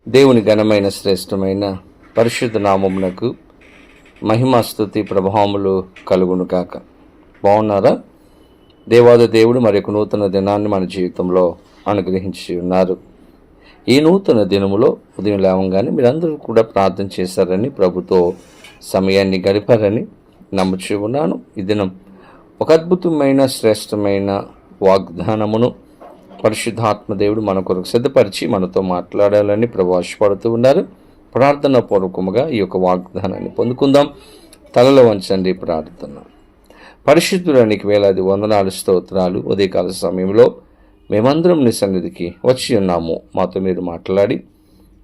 దేవుని ఘనమైన శ్రేష్టమైన పరిశుద్ధ నామమునకు మహిమ స్తుతి ప్రభావములు కలుగును కాక. బాగున్నారా? దేవాది దేవుడు మరొక నూతన దినాన్ని మన జీవితంలో అనుగ్రహించి ఉన్నారు. ఈ నూతన దినములో ఉదయం లేవంగానే మీరందరూ కూడా ప్రార్థన చేశారని, ప్రభుతో సమయాన్ని గడిపారని నమ్ముచూ ఉన్నాను. ఈ దినం ఒక అద్భుతమైన శ్రేష్టమైన వాగ్దానమును పరిశుద్ధాత్మ దేవుడు మన కొరకు సిద్ధపరిచి మనతో మాట్లాడాలని ప్రభు ఆశపడుతూ ఉన్నారు. ప్రార్థన పూర్వకముగా ఈ యొక్క వాగ్దానాన్ని పొందుకుందాం. తలలో వంచండి ప్రార్థన. పరిశుద్ధుడానికి వేలాది వందనాలు, స్తోత్రాలు. ఉదయకాల సమయంలో మేమందరం నీ సన్నిధికి వచ్చి ఉన్నాము. మాతో మీరు మాట్లాడి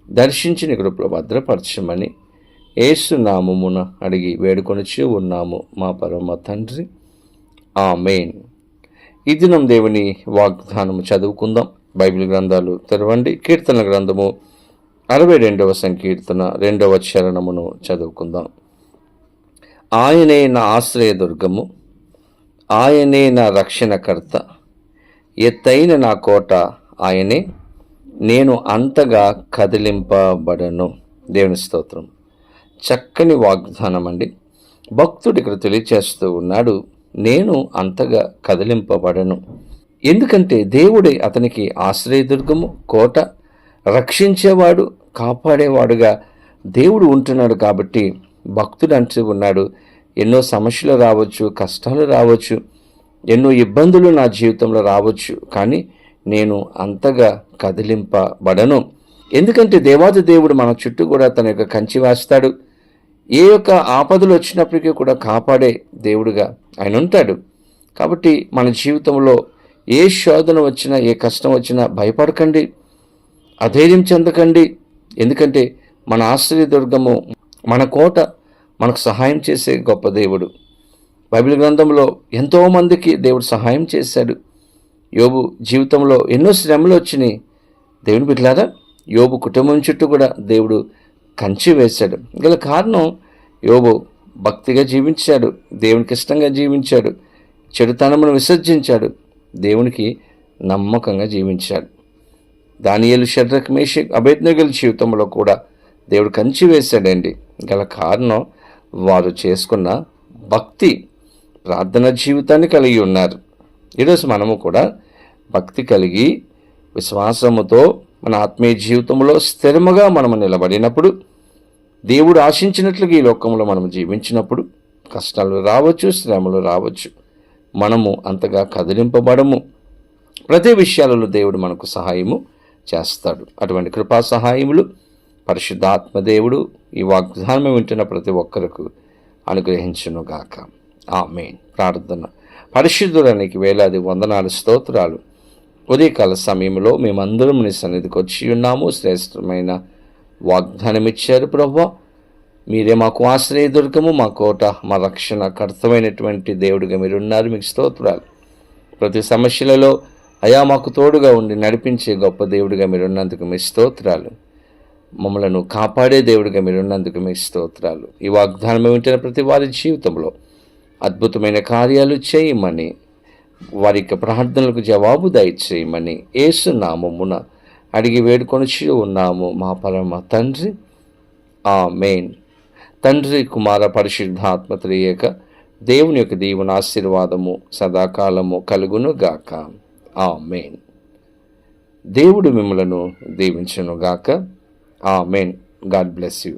దర్శించి నీ కృపలో భద్రపరచమని యేసు నామమున అడిగి వేడుకొనిచి ఉన్నాము మా పరమ తండ్రి, ఆమేన్. ఈ దినం దేవుని వాగ్దానము చదువుకుందాం. బైబిల్ గ్రంథాలు తెరవండి. కీర్తన గ్రంథము 62వ సంకీర్తన 2వ చరణమును చదువుకుందాం. ఆయనే నా ఆశ్రయదుర్గము, ఆయనే నా రక్షణకర్త, ఎత్తైన నా కోట ఆయనే, నేను అంతగా కదిలింపబడను. దేవుని స్తోత్రం. చక్కని వాగ్దానం అండి. భక్తుడు ఇక్కడ తెలియచేస్తూ ఉన్నాడు, నేను అంతగా కదిలింపబడను. ఎందుకంటే దేవుడే అతనికి ఆశ్రయదుర్గము, కోట, రక్షించేవాడు, కాపాడేవాడుగా దేవుడు ఉంటున్నాడు. కాబట్టి భక్తుడు అంటూ ఉన్నాడు, ఎన్నో సమస్యలు రావచ్చు, కష్టాలు రావచ్చు, ఎన్నో ఇబ్బందులు నా జీవితంలో రావచ్చు, కానీ నేను అంతగా కదిలింపబడను. ఎందుకంటే దేవాది దేవుడు మన చుట్టూ కూడా తన యొక్క కంచి వేస్తాడు. ఏ యొక్క ఆపదలు వచ్చినప్పటికీ కూడా కాపాడే దేవుడుగా ఆయన ఉంటాడు. కాబట్టి మన జీవితంలో ఏ శోధన వచ్చినా, ఏ కష్టం వచ్చినా భయపడకండి, అధైర్యం చెందకండి. ఎందుకంటే మన ఆశ్రయదుర్గము, మన కోట, మనకు సహాయం చేసే గొప్ప దేవుడు. బైబిల్ గ్రంథంలో ఎంతోమందికి దేవుడు సహాయం చేశాడు. యోబు జీవితంలో ఎన్నో శ్రమలు వచ్చినాయి. దేవుని బిడ్డలారా, యోబు కుటుంబం చుట్టూ కూడా దేవుడు కంచి వేశాడు. గల కారణం యోబు భక్తిగా జీవించాడు, దేవునికి ఇష్టంగా జీవించాడు, చెడుతనమును విసర్జించాడు, దేవునికి నమ్మకంగా జీవించాడు. దానియేలు, షద్రక్, మేషక్, అబేద్నెగోల జీవితంలో కూడా దేవుడు కంచి వేశాడండి. గల కారణం వారు చేసుకున్న భక్తి, ప్రార్థన జీవితాన్ని కలిగి ఉన్నారు. ఈరోజు మనము కూడా భక్తి కలిగి విశ్వాసముతో మన ఆత్మీయ జీవితంలో స్థిరముగా మనము నిలబడినప్పుడు, దేవుడు ఆశించినట్లుగా ఈ లోకంలో మనం జీవించినప్పుడు కష్టాలు రావచ్చు, శ్రమలు రావచ్చు, మనము అంతగా కదిలింపబడము. ప్రతి విషయాలలో దేవుడు మనకు సహాయము చేస్తాడు. అటువంటి కృపా సహాయములు పరిశుద్ధాత్మ దేవుడు ఈ వాగ్దానం వింటున్న ప్రతి ఒక్కరికి అనుగ్రహించునుగాక. ఆమేన్. ప్రార్థన. పరిశుద్ధుడానికి వేలాది వందనాలు, స్తోత్రాలు. ఉదయకాల సమయంలో మేమందరం నీ సన్నిధికి వచ్చి ఉన్నాము. శ్రేష్టమైన వాగ్దానం ఇచ్చారు ప్రభువా. మీరే మాకు ఆశ్రయదుర్గము, మా కోట, మా రక్షణ కర్తమైనటువంటి దేవుడిగా మీరున్నారు. మీకు స్తోత్రాలు. ప్రతి సమస్యలలో అయా మాకు తోడుగా ఉండి నడిపించే గొప్ప దేవుడిగా మీరున్నందుకు మీ స్తోత్రాలు. మమ్మలను కాపాడే దేవుడిగా మీరున్నందుకు మీ స్తోత్రాలు. ఈ వాగ్దానం వింటున్న ప్రతి వారి జీవితంలో అద్భుతమైన కార్యాలు చేయమని, వారి యొక్క ప్రార్థనలకు జవాబు దయచేయమని యేసు నామమున అడిగి వేడుకొనిచి ఉన్నాము మా పరమ తండ్రి, ఆమేన్. తండ్రి, కుమార, పరిశుద్ధాత్మ త్రియేక దేవుని యొక్క దీవెన ఆశీర్వాదము సదాకాలము కలుగును గాక. ఆమేన్. దేవుడు మిమ్మలను దీవించును గాక. ఆమేన్. God bless you.